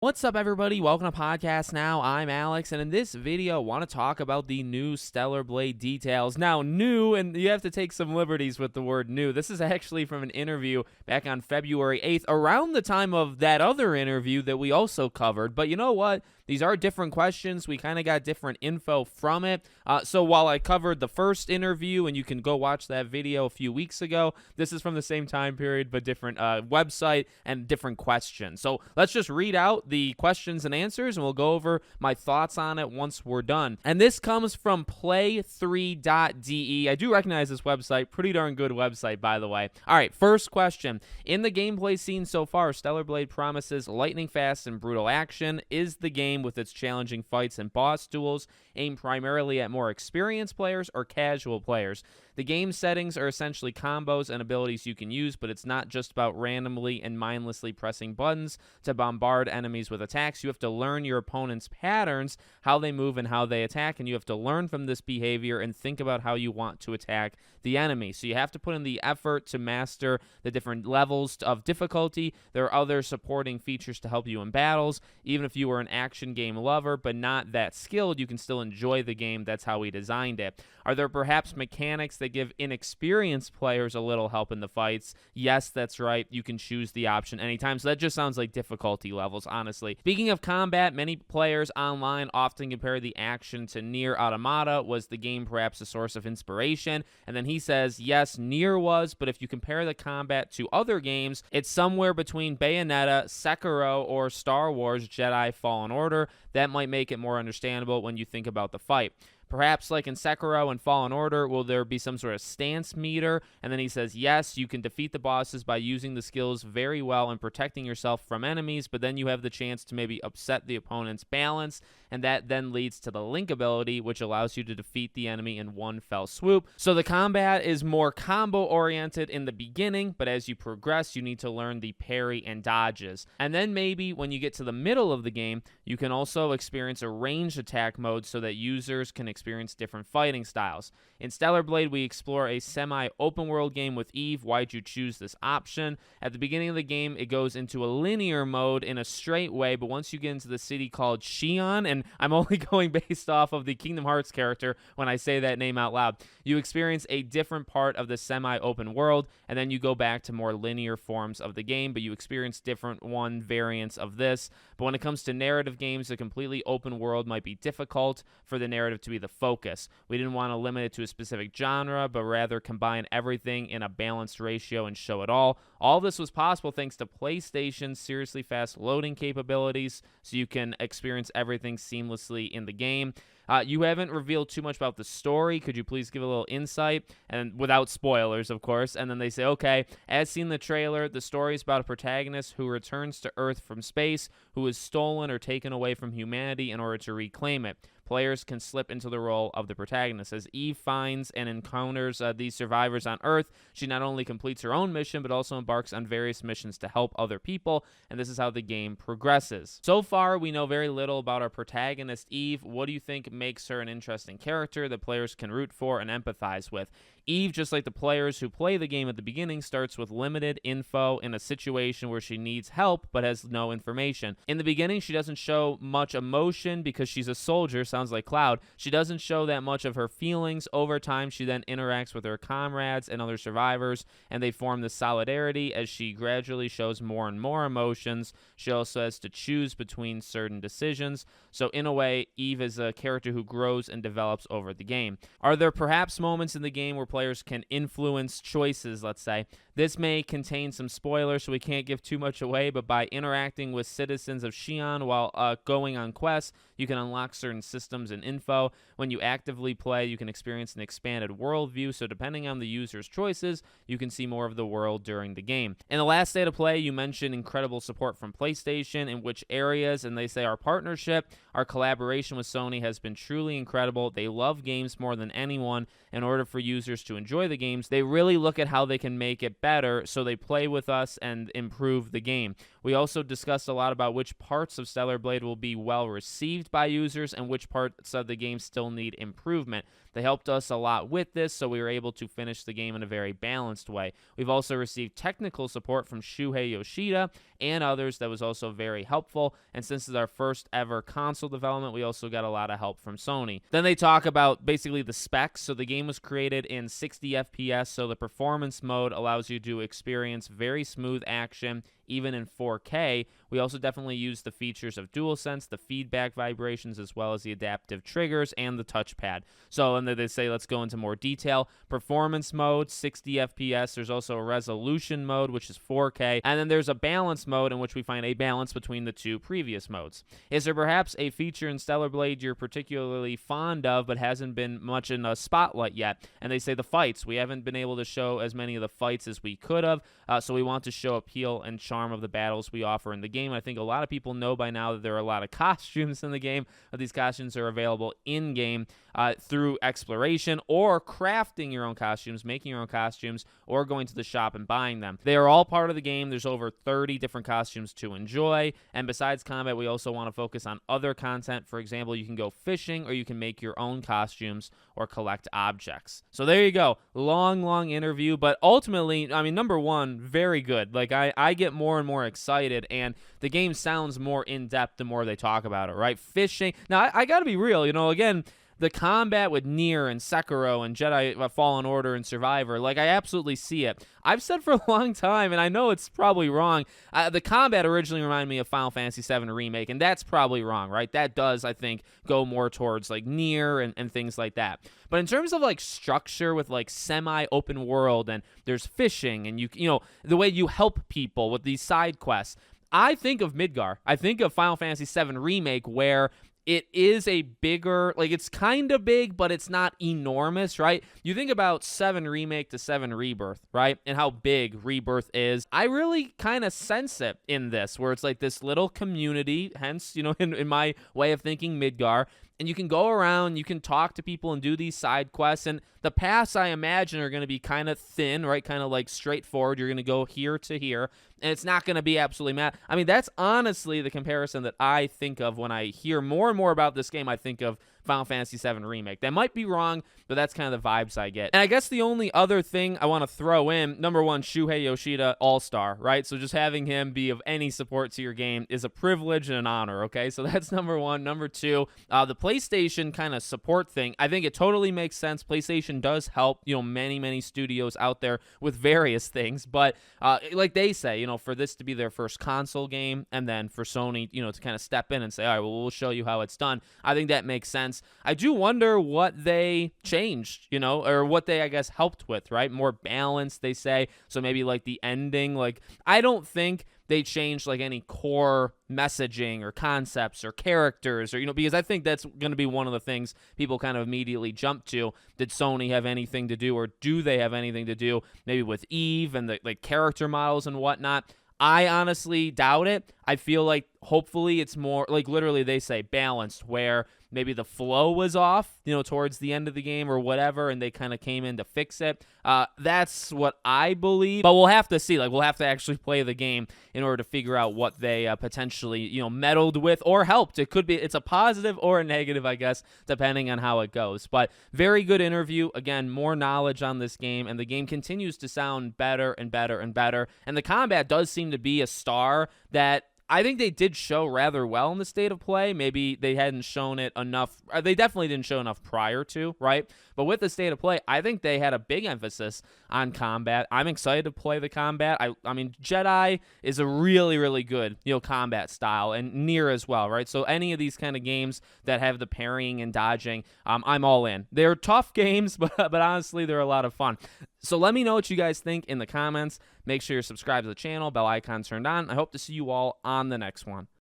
What's up, everybody? Welcome to Podcast Now. I'm Alex, and in this video, I want to talk about the new Stellar Blade details. Now, new, and you have to take some liberties with the word new. This is actually from an interview back on February 8th, around the time of that other interview that we also covered. But you know what? These are different questions. We kind of got different info from it. So while I covered the first interview, and you can go watch that video a few weeks ago, this is from the same time period, but different website and different questions. So let's just read out the questions and answers, and we'll go over my thoughts on it once we're done. And this comes from play3.de. I do recognize this website. Pretty darn good website, by the way. All right, first question. In the gameplay scene so far, Stellar Blade promises lightning fast and brutal action. Is the game, with its challenging fights and boss duels, aimed primarily at more experienced players or casual players? The game settings are essentially combos and abilities you can use, but it's not just about randomly and mindlessly pressing buttons to bombard enemies with attacks. You have to learn your opponent's patterns, how they move and how they attack, and you have to learn from this behavior and think about how you want to attack the enemy. So you have to put in the effort to master the different levels of difficulty. There are other supporting features to help you in battles. Even if you are an action game lover but not that skilled, you can still enjoy the game. That's how we designed it. Are there perhaps mechanics that give inexperienced players a little help in the fights? Yes, that's right. You can choose the option anytime. So that just sounds like difficulty levels, honestly. Speaking of combat, many players online often compare the action to Nier Automata. Was the game perhaps a source of inspiration? And then he says, yes, Nier was, but if you compare the combat to other games, it's somewhere between Bayonetta, Sekiro, or Star Wars Jedi Fallen Order. That might make it more understandable when you think about the fight. Perhaps like in Sekiro and Fallen Order, will there be some sort of stance meter? And then he says, yes, you can defeat the bosses by using the skills very well and protecting yourself from enemies, but then you have the chance to maybe upset the opponent's balance, and that then leads to the Link ability, which allows you to defeat the enemy in one fell swoop. So the combat is more combo-oriented in the beginning, but as you progress, you need to learn the parry and dodges. And then maybe when you get to the middle of the game, you can also experience a ranged attack mode so that users can experience different fighting styles. In Stellar Blade, we explore a semi-open world game with Eve. Why'd you choose this option? At the beginning of the game, it goes into a linear mode in a straight way, but once you get into the city called Xion, and I'm only going based off of the Kingdom Hearts character when I say that name out loud, you experience a different part of the semi-open world, and then you go back to more linear forms of the game, but you experience different variants of this. But when it comes to narrative games, a completely open world might be difficult for the narrative to be the focus. We didn't want to limit it to a specific genre, but rather combine everything in a balanced ratio and show it all. All this was possible thanks to PlayStation's seriously fast loading capabilities, so you can experience everything seamlessly in the game. You haven't revealed too much about the story. Could you please give a little insight? And without spoilers, of course. And then they say, okay, as seen in the trailer, the story is about a protagonist who returns to Earth from space, who is stolen or taken away from humanity in order to reclaim it. Players can slip into the role of the protagonist. As Eve finds and encounters these survivors on Earth, she not only completes her own mission, but also embarks on various missions to help other people, and this is how the game progresses. So far, we know very little about our protagonist, Eve. What do you think makes her an interesting character that players can root for and empathize with? Eve, just like the players who play the game at the beginning, starts with limited info in a situation where she needs help but has no information. In the beginning, she doesn't show much emotion because she's a soldier, sounds like Cloud. She doesn't show that much of her feelings. Over time, she then interacts with her comrades and other survivors, and they form this solidarity as she gradually shows more and more emotions. She also has to choose between certain decisions. So in a way, Eve is a character who grows and develops over the game. Are there perhaps moments in the game where players can influence choices, let's say? This may contain some spoilers, so we can't give too much away, but by interacting with citizens of Xion while going on quests, you can unlock certain systems and info. When you actively play, you can experience an expanded worldview, so depending on the user's choices, you can see more of the world during the game. In the last state of play, you mentioned incredible support from PlayStation. In which areas? And they say our partnership, our collaboration with Sony has been truly incredible. They love games more than anyone. In order for users to enjoy the games, they really look at how they can make it better, so they play with us and improve the game. We also discussed a lot about which parts of Stellar Blade will be well received by users and which parts of the game still need improvement. They helped us a lot with this, so we were able to finish the game in a very balanced way. We've also received technical support from Shuhei Yoshida and others that was also very helpful. And since it's our first ever console development, we also got a lot of help from Sony. Then they talk about basically the specs. So the game was created in 60 FPS, so the performance mode allows you to experience very smooth action even in 4K. We also definitely use the features of DualSense, the feedback vibrations, as well as the adaptive triggers and the touchpad. So, and then they say, let's go into more detail. Performance mode, 60 FPS. There's also a resolution mode, which is 4K. And then there's a balance mode in which we find a balance between the two previous modes. Is there perhaps a feature in Stellar Blade you're particularly fond of, but hasn't been much in the spotlight yet? And they say the fights. We haven't been able to show as many of the fights as we could have, so we want to show appeal and charm of the battles we offer in the game. I think a lot of people know by now that there are a lot of costumes in the game. These costumes are available in-game through exploration or crafting your own costumes, making your own costumes, or going to the shop and buying them. They are all part of the game. There's over 30 different costumes to enjoy, and besides combat, we also want to focus on other content. For example, you can go fishing, or you can make your own costumes or collect objects. So there you go. Long interview, but ultimately, I mean, number one, very good. Like, I get more and more excited, and the game sounds more in-depth the more they talk about it, right? Fishing. Now, I gotta be real, again, the combat with Nier and Sekiro and Jedi Fallen Order and Survivor, like, I absolutely see it. I've said for a long time, and I know it's probably wrong, the combat originally reminded me of Final Fantasy VII Remake, and that's probably wrong, right? That does, I think, go more towards, like, Nier and things like that. But in terms of, like, structure with, like, semi-open world, and there's fishing, and the way you help people with these side quests, I think of Midgar. I think of Final Fantasy VII Remake, where it is a bigger, like, it's kind of big, but it's not enormous, right? You think about 7 Remake to 7 Rebirth, right? And how big Rebirth is. I really kind of sense it in this, where it's like this little community, hence, in my way of thinking, Midgar. And you can go around, you can talk to people and do these side quests. And the paths, I imagine, are going to be kind of thin, right? Kind of like straightforward. You're going to go here to here. And it's not going to be absolutely mad. I mean, that's honestly the comparison that I think of when I hear more and more about this game. I think of Final Fantasy VII Remake. That might be wrong, but that's kind of the vibes I get. And I guess the only other thing I want to throw in, number one, Shuhei Yoshida, all-star, right? So just having him be of any support to your game is a privilege and an honor, okay? So that's number one. Number two, the PlayStation kind of support thing, I think it totally makes sense. PlayStation does help, many studios out there with various things, but like they say, for this to be their first console game, and then for Sony, to kind of step in and say, all right, well, we'll show you how it's done. I think that makes sense. I do wonder what they changed, or what they, I guess, helped with, right? More balance, they say. So maybe like the ending, like, I don't think they changed like any core messaging or concepts or characters, or because I think that's going to be one of the things people kind of immediately jump to. Did Sony have anything to do, or do they have anything to do maybe with Eve and the character models and whatnot? I honestly doubt it. I feel like hopefully it's more like, literally they say balanced, where maybe the flow was off, towards the end of the game or whatever, and they kind of came in to fix it. That's what I believe, but we'll have to see. Like, we'll have to actually play the game in order to figure out what they potentially, meddled with or helped. It's a positive or a negative, I guess, depending on how it goes. But very good interview. Again, more knowledge on this game, and the game continues to sound better and better and better. And the combat does seem to be a star that I think they did show rather well in the state of play. Maybe they hadn't shown it enough. They definitely didn't show enough prior to, right? But with the state of play, I think they had a big emphasis on combat. I'm excited to play the combat. I mean, Jedi is a really, really good, combat style, and Nier as well, right? So any of these kind of games that have the parrying and dodging, I'm all in. They're tough games, but honestly, they're a lot of fun. So let me know what you guys think in the comments. Make sure you're subscribed to the channel, bell icon turned on. I hope to see you all on the next one.